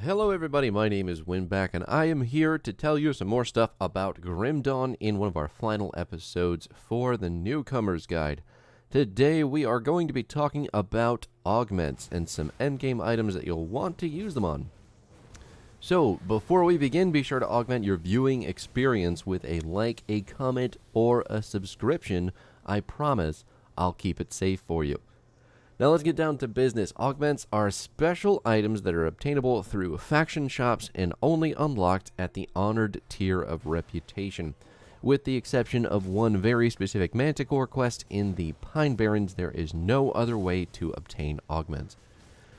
Hello everybody, my name is Winback, and I am here to tell you some more stuff about Grim Dawn in one of our final episodes for the Newcomer's Guide. Today we are going to be talking about augments and some endgame items that you'll want to use them on. So, before we begin, be sure to augment your viewing experience with a like, a comment, or a subscription. I promise I'll keep it safe for you. Now let's get down to business. Augments are special items that are obtainable through faction shops and only unlocked at the honored tier of reputation. With the exception of one very specific Manticore quest in the Pine Barrens, there is no other way to obtain augments.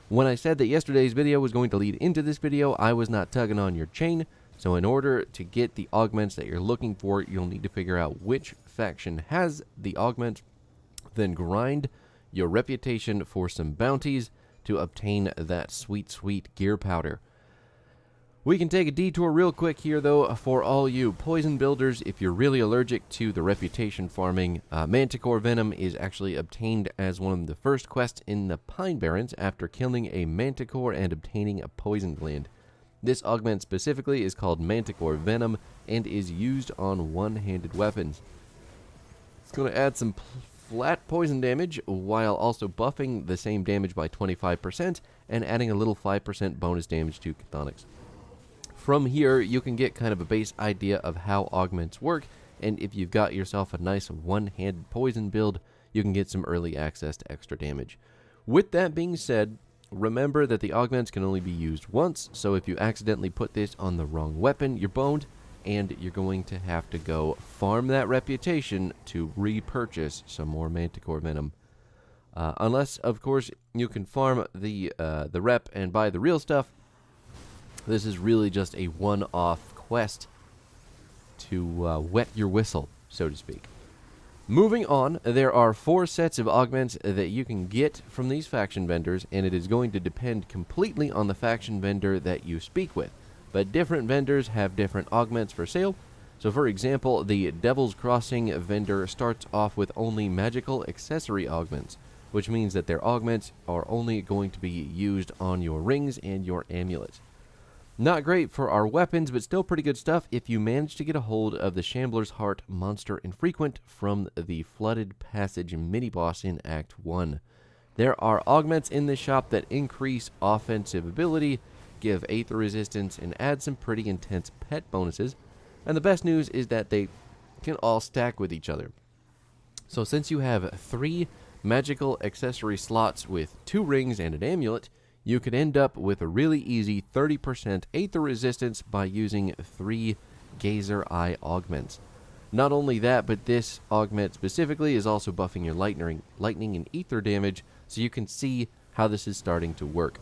When I said that yesterday's video was going to lead into this video, I was not tugging on your chain, so in order to get the augments that you're looking for, you'll need to figure out which faction has the augment, then grind your reputation for some bounties to obtain that sweet gear powder. We can take a detour real quick here though for all you poison builders. If you're really allergic to the reputation farming, Manticore Venom is actually obtained as one of the first quests in the Pine Barrens after killing a Manticore and obtaining a poison gland. This augment specifically is called Manticore Venom and is used on one-handed weapons. It's going to add some flat poison damage while also buffing the same damage by 25% and adding a little 5% bonus damage to chthonics. From here, you can get kind of a base idea of how augments work, and if you've got yourself a nice one-handed poison build, you can get some early access to extra damage. With that being said, remember that the augments can only be used once, so if you accidentally put this on the wrong weapon, you're boned, and you're going to have to go farm that reputation to repurchase some more Manticore Venom. Unless, of course, you can farm the rep and buy the real stuff. This is really just a one-off quest to wet your whistle, so to speak. Moving on, there are 4 sets of augments that you can get from these faction vendors, and it is going to depend completely on the faction vendor that you speak with. But different vendors have different augments for sale. So for example, the Devil's Crossing vendor starts off with only magical accessory augments, which means that their augments are only going to be used on your rings and your amulets. Not great for our weapons, but still pretty good stuff if you manage to get a hold of the Shambler's Heart Monster Infrequent from the Flooded Passage mini-boss in Act 1. There are augments in this shop that increase offensive ability, give Aether resistance, and add some pretty intense pet bonuses. And the best news is that they can all stack with each other. So since you have 3 magical accessory slots with 2 rings and an amulet, you could end up with a really easy 30% Aether resistance by using 3 Gazer Eye augments. Not only that, but this augment specifically is also buffing your lightning and Aether damage, so you can see how this is starting to work.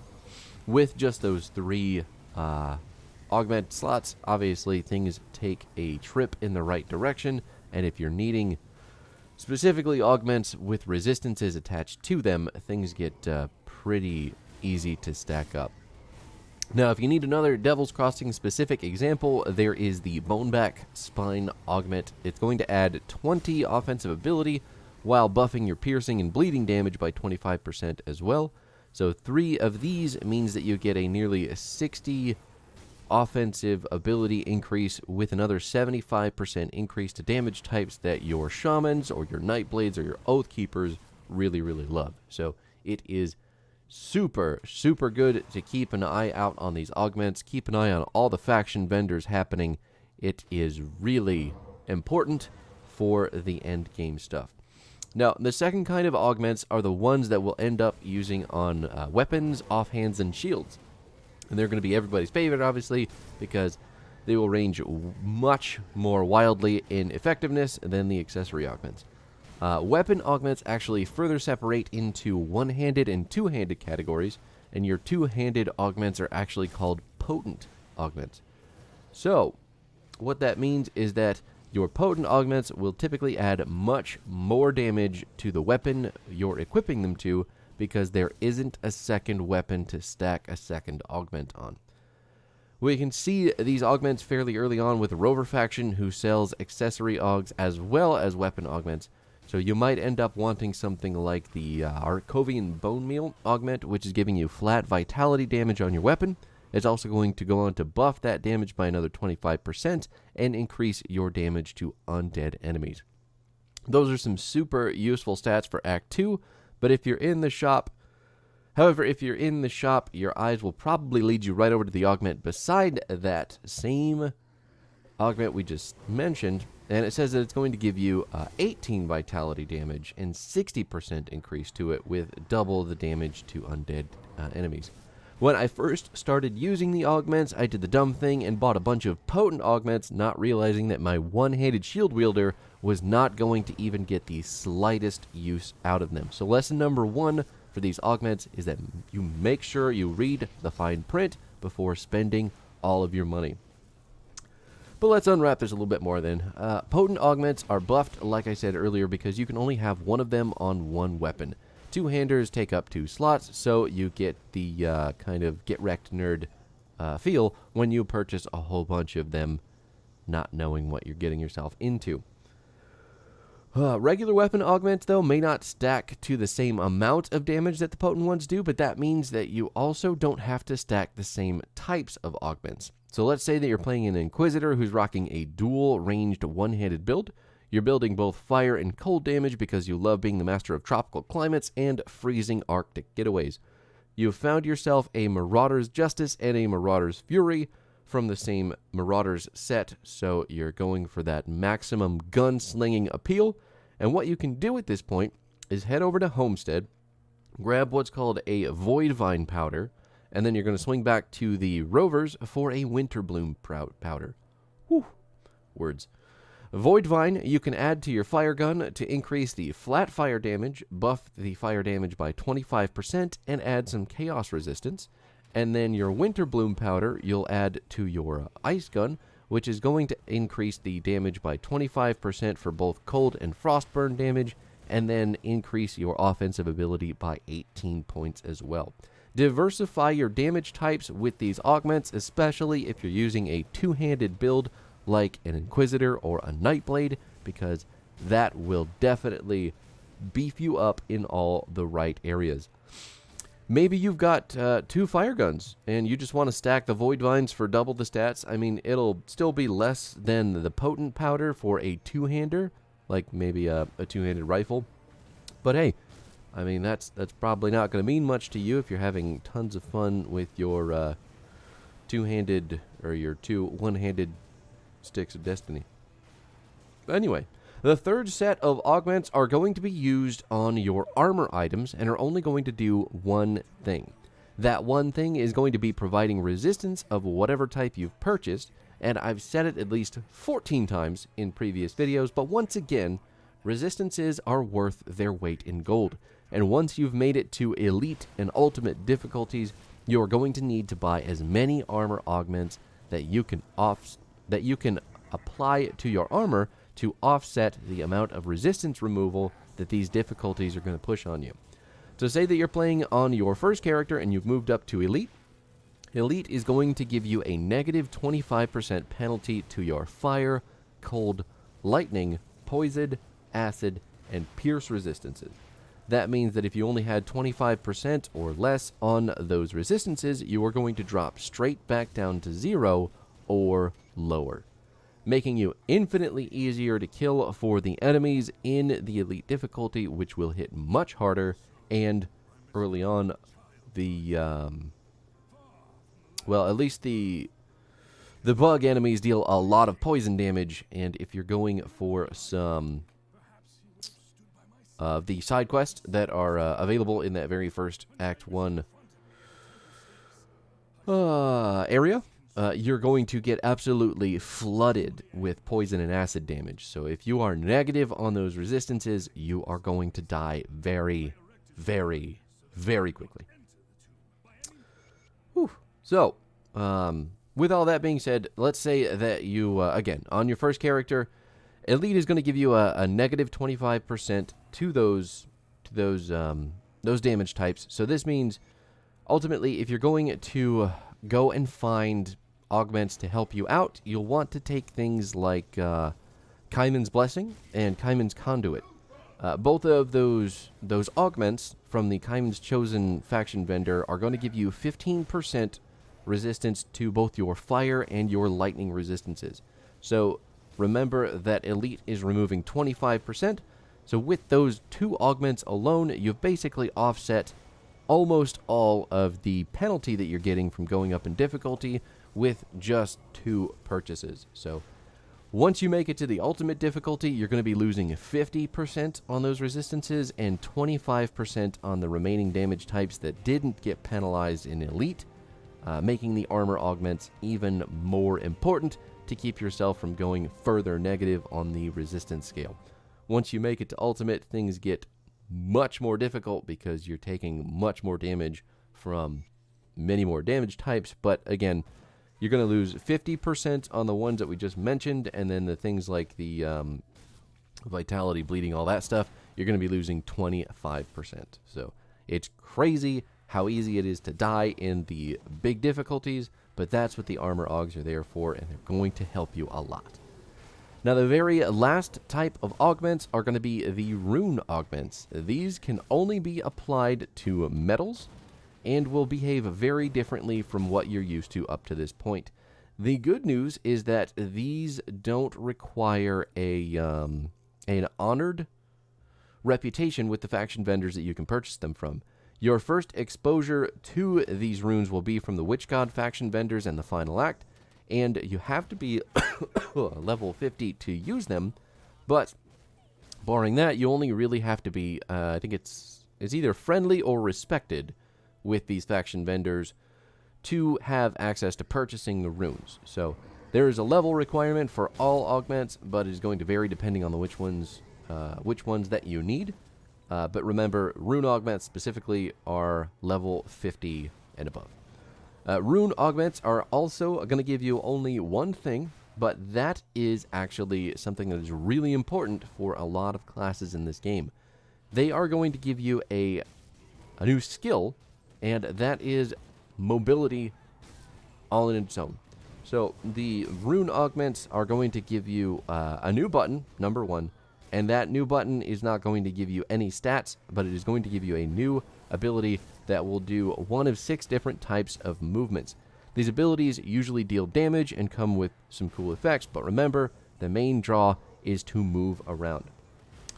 With just those 3 augment slots, obviously things take a trip in the right direction, and if you're needing specifically augments with resistances attached to them, things get pretty easy to stack up. Now, if you need another Devil's Crossing specific example, there is the Boneback Spine augment. It's going to add 20 offensive ability while buffing your piercing and bleeding damage by 25% as well. So 3 of these means that you get a nearly 60 offensive ability increase with another 75% increase to damage types that your shamans or your Nightblades or your Oath Keepers really love. So it is super good to keep an eye out on these augments. Keep an eye on all the faction vendors happening. It is really important for the end game stuff. Now, the second kind of augments are the ones that we'll end up using on weapons, offhands, and shields. And they're going to be everybody's favorite, obviously, because they will range much more wildly in effectiveness than the accessory augments. Weapon augments actually further separate into one-handed and two-handed categories, and your two-handed augments are actually called potent augments. So, what that means is that your potent augments will typically add much more damage to the weapon you're equipping them to because there isn't a second weapon to stack a second augment on. We can see these augments fairly early on with the Rover faction who sells accessory augs as well as weapon augments. So you might end up wanting something like the Arcovian Bone Meal augment, which is giving you flat vitality damage on your weapon, It's also going to go on to buff that damage by another 25% and increase your damage to undead enemies. Those are some super useful stats for Act 2, but if you're in the shop, if you're in the shop, your eyes will probably lead you right over to the augment beside that same augment we just mentioned, and it says that it's going to give you 18 vitality damage and 60% increase to it with double the damage to undead enemies. When I first started using the augments, I did the dumb thing and bought a bunch of potent augments, not realizing that my one-handed shield wielder was not going to even get the slightest use out of them. So lesson number 1 for these augments is that you make sure you read the fine print before spending all of your money. But let's unwrap this a little bit more then. Potent augments are buffed, like I said earlier, because you can only have one of them on one weapon. Two-handers take up 2 slots, so you get the kind of get-wrecked nerd feel when you purchase a whole bunch of them, not knowing what you're getting yourself into. Regular weapon augments, though, may not stack to the same amount of damage that the potent ones do, but that means that you also don't have to stack the same types of augments. So let's say that you're playing an Inquisitor who's rocking a dual-ranged one-handed build. You're building both fire and cold damage because you love being the master of tropical climates and freezing Arctic getaways. You've found yourself a Marauder's Justice and a Marauder's Fury from the same Marauder's set, so you're going for that maximum gunslinging appeal. And what you can do at this point is head over to Homestead, grab what's called a Void Vine powder, and then you're going to swing back to the Rovers for a Winter Bloom powder. Whew, words. Void Vine you can add to your fire gun to increase the flat fire damage, buff the fire damage by 25%, and add some chaos resistance. And then your Winter Bloom powder you'll add to your ice gun, which is going to increase the damage by 25% for both cold and frostburn damage, and then increase your offensive ability by 18 points as well. Diversify your damage types with these augments, especially if you're using a two-handed build like an Inquisitor or a Nightblade, because that will definitely beef you up in all the right areas. Maybe you've got 2 fire guns, and you just want to stack the Void Vines for double the stats. I mean, it'll still be less than the potent powder for a two-hander, like maybe a two-handed rifle. But hey, I mean, that's probably not going to mean much to you if you're having tons of fun with your two-handed, or your 2 one-handed sticks of destiny. But anyway, the third set of augments are going to be used on your armor items and are only going to do one thing. That one thing is going to be providing resistance of whatever type you've purchased, and I've said it at least 14 times in previous videos, but once again, resistances are worth their weight in gold. And once you've made it to elite and ultimate difficulties, you're going to need to buy as many armor augments that you can apply to your armor to offset the amount of resistance removal that these difficulties are going to push on you. So say that you're playing on your first character and you've moved up to Elite. Elite is going to give you a negative 25% penalty to your fire, cold, lightning, poison, acid, and pierce resistances. That means that if you only had 25% or less on those resistances, you are going to drop straight back down to 0 or lower, making you infinitely easier to kill for the enemies in the elite difficulty, which will hit much harder. And early on, well, at least the bug enemies deal a lot of poison damage, and if you're going for some of the side quests that are available in that very first Act 1 area, you're going to get absolutely flooded with poison and acid damage. So if you are negative on those resistances, you are going to die very, very, very quickly. Whew. So, with all that being said, let's say that you, again, on your first character, Elite is going to give you a negative 25% to those damage types. So this means, ultimately, if you're going to go and find augments to help you out, you'll want to take things like Kaiman's Blessing and Kaiman's Conduit. Both of those augments from the Kaiman's Chosen faction vendor are going to give you 15% resistance to both your fire and your lightning resistances. So remember that Elite is removing 25%. So with those 2 augments alone, you've basically offset almost all of the penalty that you're getting from going up in difficulty with just 2 purchases. So once you make it to the ultimate difficulty, you're going to be losing 50% on those resistances and 25% on the remaining damage types that didn't get penalized in Elite, making the armor augments even more important to keep yourself from going further negative on the resistance scale. Once you make it to ultimate, things get much more difficult because you're taking much more damage from many more damage types. But again, you're going to lose 50% on the ones that we just mentioned, and then the things like the vitality, bleeding, all that stuff, you're going to be losing 25%. So it's crazy how easy it is to die in the big difficulties, but that's what the armor augs are there for, and they're going to help you a lot. Now, the very last type of augments are going to be the Rune Augments. These can only be applied to metals and will behave very differently from what you're used to up to this point. The good news is that these don't require an honored reputation with the faction vendors that you can purchase them from. Your first exposure to these runes will be from the Witch God faction vendors and the Final Act, and you have to be level 50 to use them, but barring that, you only really have to be, I think it's either friendly or respected with these faction vendors to have access to purchasing the runes. So there is a level requirement for all augments, but it is going to vary depending on which ones that you need. But remember, Rune Augments specifically are level 50 and above. Rune Augments are also going to give you only one thing, but that is actually something that is really important for a lot of classes in this game. They are going to give you a new skill, and that is mobility all in its own. So the Rune Augments are going to give you a new button, number 1, and that new button is not going to give you any stats, but it is going to give you a new ability that will do one of 6 different types of movements. These abilities usually deal damage and come with some cool effects, but remember, the main draw is to move around.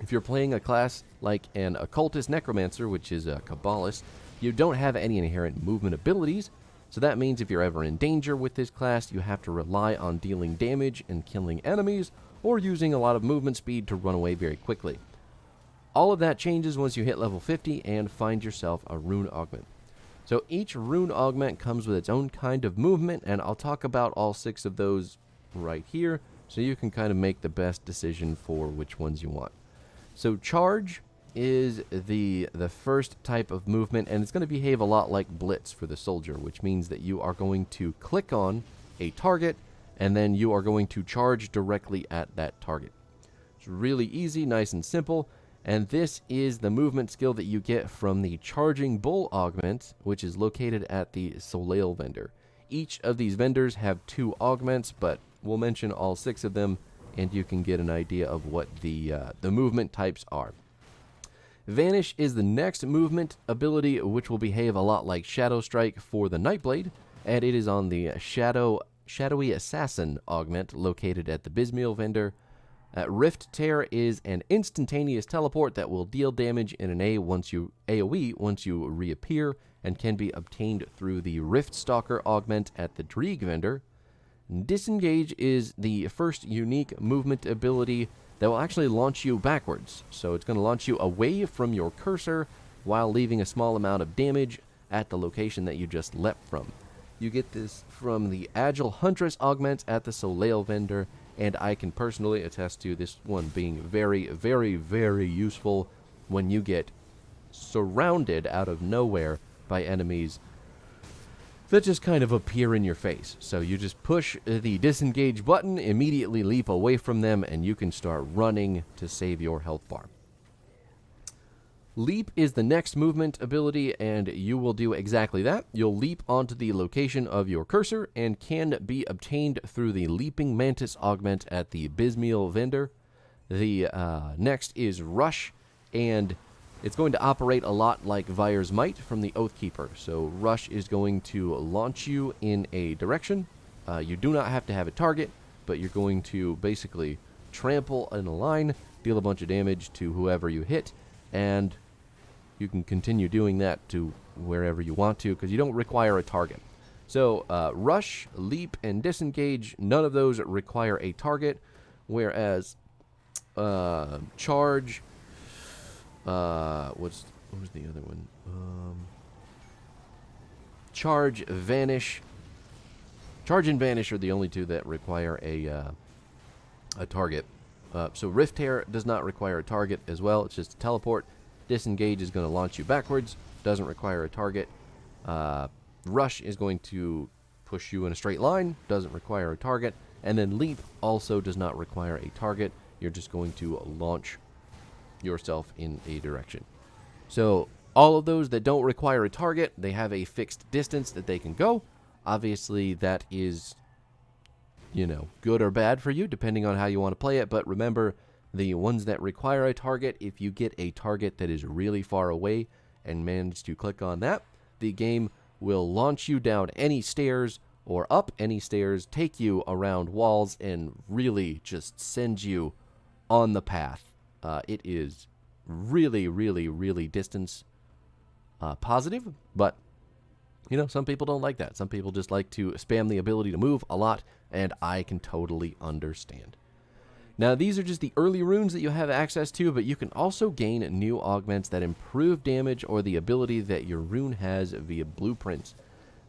If you're playing a class like an Occultist Necromancer, which is a Kabbalist, you don't have any inherent movement abilities, so that means if you're ever in danger with this class, you have to rely on dealing damage and killing enemies, or using a lot of movement speed to run away very quickly. All of that changes once you hit level 50 and find yourself a Rune Augment. So each Rune Augment comes with its own kind of movement, and I'll talk about all 6 of those right here, so you can kind of make the best decision for which ones you want. So Charge is the first type of movement, and it's going to behave a lot like Blitz for the soldier, which means that you are going to click on a target, and then you are going to charge directly at that target. It's really easy, nice and simple. And this is the movement skill that you get from the Charging Bull Augment, which is located at the Soleil vendor. Each of these vendors have 2 augments, but we'll mention all 6 of them, and you can get an idea of what the movement types are. Vanish is the next movement ability, which will behave a lot like Shadow Strike for the Nightblade, and it is on the Shadowy Assassin augment located at the Bismiel vendor. Rift Tear is an instantaneous teleport that will deal damage in an AoE once you reappear, and can be obtained through the Rift Stalker augment at the Drieg vendor. Disengage is the first unique movement ability that will actually launch you backwards. So it's going to launch you away from your cursor while leaving a small amount of damage at the location that you just leapt from. You get this from the Agile Huntress augment at the Soleil vendor, and I can personally attest to this one being very, very, very useful when you get surrounded out of nowhere by enemies that just kind of appear in your face. So you just push the disengage button, immediately leap away from them, and you can start running to save your health bar. Leap is the next movement ability, and you will do exactly that. You'll leap onto the location of your cursor and can be obtained through the Leaping Mantis augment at the Bismiel vendor. The next is Rush, and It's going to operate a lot like Vyre's Might from the Oathkeeper. So Rush is going to launch you in a direction. You do not have to have a target, but you're going to basically trample in a line, deal a bunch of damage to whoever you hit, and you can continue doing that to wherever you want to because you don't require a target. So Rush, Leap, and Disengage, none of those require a target, whereas Charge, what was the other one? Charge, Vanish. Charge and Vanish are the only two that require a target. So Rift Tear does not require a target as well. It's just a teleport. Disengage is going to launch you backwards. Doesn't require a target. Rush is going to push you in a straight line. Doesn't require a target. And then Leap also does not require a target. You're just going to launch yourself in a direction. So all of those that don't require a target, they have a fixed distance that they can go. Obviously, that is, good or bad for you, depending on how you want to play it. But remember, the ones that require a target, if you get a target that is really far away and manage to click on that, the game will launch you down any stairs or up any stairs, take you around walls, and really just send you on the path. It is really, really, really distance positive, but some people don't like that. Some people just like to spam the ability to move a lot, and I can totally understand. Now, these are just the early runes that you have access to, but you can also gain new augments that improve damage or the ability that your rune has via blueprints.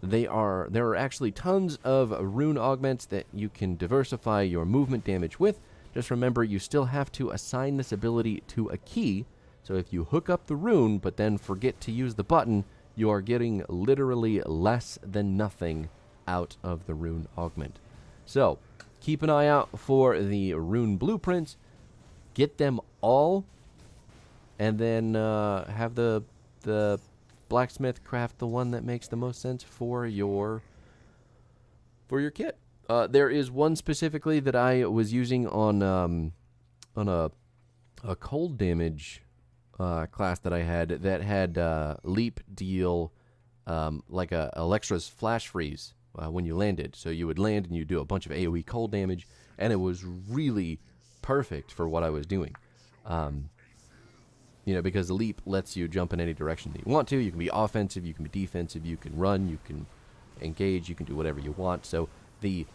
There are actually tons of rune augments that you can diversify your movement damage with. Just remember, you still have to assign this ability to a key. So if you hook up the rune, but then forget to use the button, you are getting literally less than nothing out of the rune augment. So keep an eye out for the rune blueprints. Get them all, and then have the blacksmith craft the one that makes the most sense for your kit. There is one specifically that I was using on a cold damage class that I had that had leap deal like a Electra's flash freeze when you landed. So you would land and you do a bunch of AoE cold damage, and it was really perfect for what I was doing. Because the leap lets you jump in any direction that you want to. You can be offensive, you can be defensive, you can run, you can engage, you can do whatever you want. So the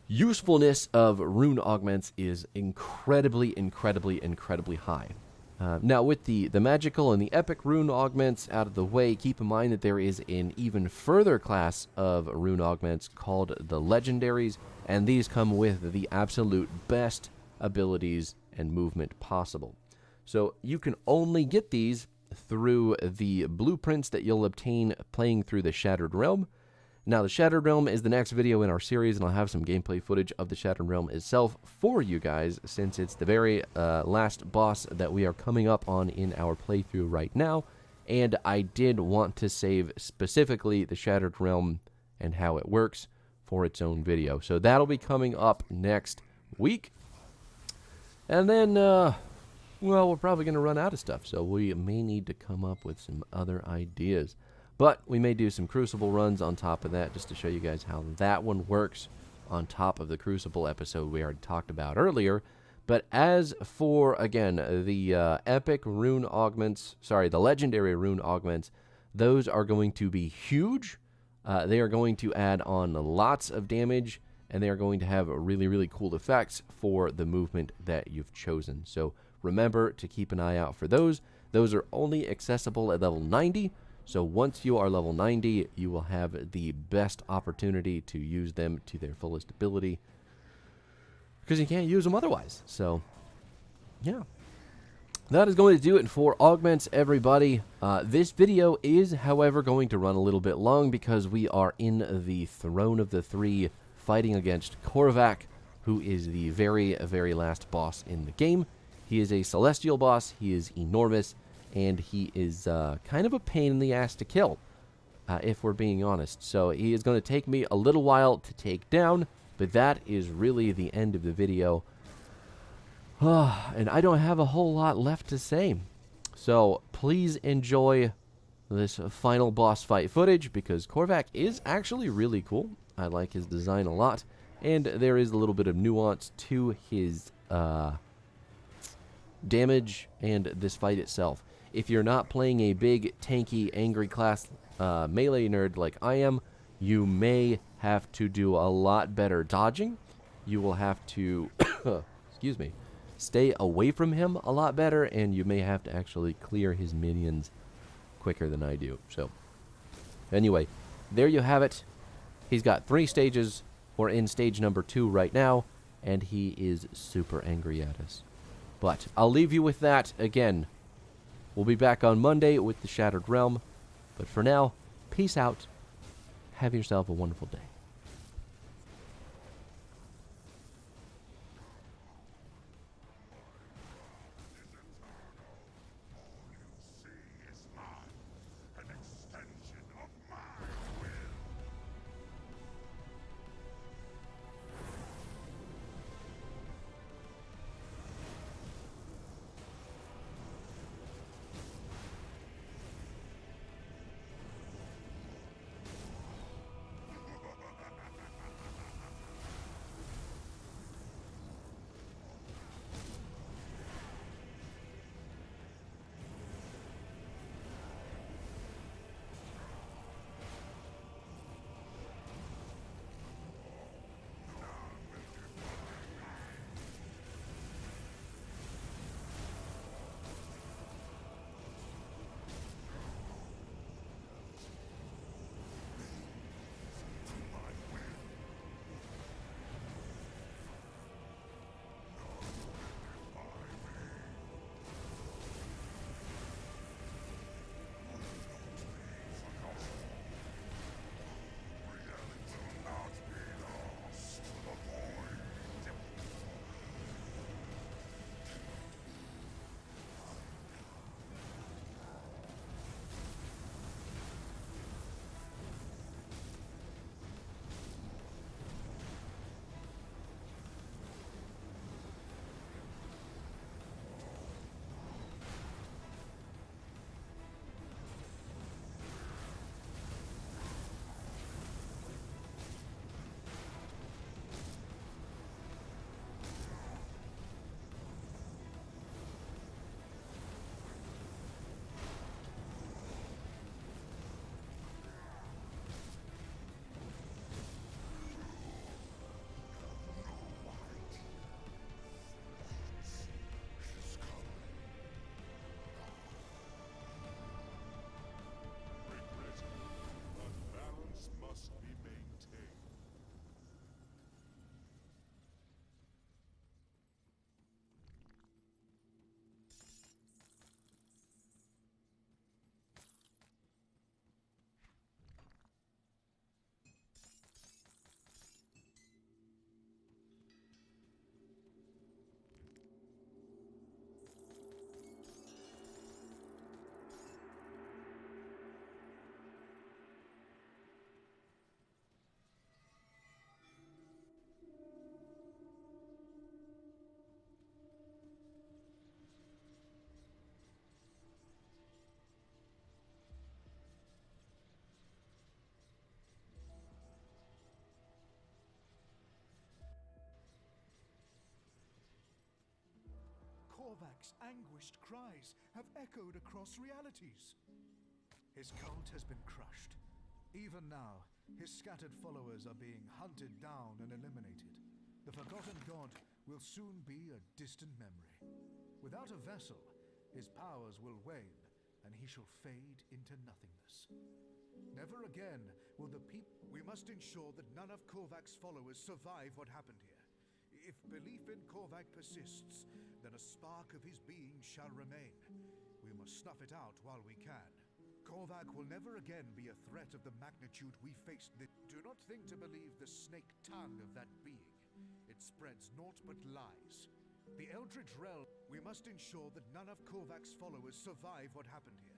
usefulness of rune augments is incredibly, incredibly, incredibly high. Now, with the magical and the epic rune augments out of the way, keep in mind that there is an even further class of rune augments called the legendaries, and these come with the absolute best abilities and movement possible. So you can only get these through the blueprints that you'll obtain playing through the Shattered Realm. Now, the Shattered Realm is the next video in our series, and I'll have some gameplay footage of the Shattered Realm itself for you guys, since it's the very last boss that we are coming up on in our playthrough right now, and I did want to save specifically the Shattered Realm and how it works for its own video. So that'll be coming up next week. And then, we're probably going to run out of stuff, so we may need to come up with some other ideas. But we may do some Crucible runs on top of that, just to show you guys how that one works on top of the Crucible episode we already talked about earlier. But as for, again, the epic rune augments, the legendary rune augments, those are going to be huge. They are going to add on lots of damage, and they are going to have really, really cool effects for the movement that you've chosen. So remember to keep an eye out for those. Those are only accessible at level 90. So once you are level 90, you will have the best opportunity to use them to their fullest ability, because you can't use them otherwise. So, yeah. That is going to do it for augments, everybody. This video is, however, going to run a little bit long because we are in the Throne of the Three fighting against Korvac, who is the very, very last boss in the game. He is a celestial boss. He is enormous. And he is kind of a pain in the ass to kill, if we're being honest. So he is going to take me a little while to take down, but that is really the end of the video. And I don't have a whole lot left to say. So please enjoy this final boss fight footage, because Korvac is actually really cool. I like his design a lot, and there is a little bit of nuance to his damage and this fight itself. If you're not playing a big, tanky, angry class melee nerd like I am, you may have to do a lot better dodging. You will have to, excuse me, stay away from him a lot better, and you may have to actually clear his minions quicker than I do. So, anyway, there you have it. He's got 3 stages. We're in stage number 2 right now, and he is super angry at us. But I'll leave you with that. Again, we'll be back on Monday with the Shattered Realm. But for now, peace out. Have yourself a wonderful day. Korvac's anguished cries have echoed across realities. His cult has been crushed. Even now, his scattered followers are being hunted down and eliminated. The forgotten god will soon be a distant memory. Without a vessel, his powers will wane, and he shall fade into nothingness. Never again will the people... We must ensure that none of Korvac's followers survive what happened here. If belief in Korvac persists, then a spark of his being shall remain. We must snuff it out while we can. Korvac will never again be a threat of the magnitude we faced. Do not think to believe the snake tongue of that being. It spreads naught but lies. The Eldritch Realm, we must ensure that none of Korvac's followers survive what happened here.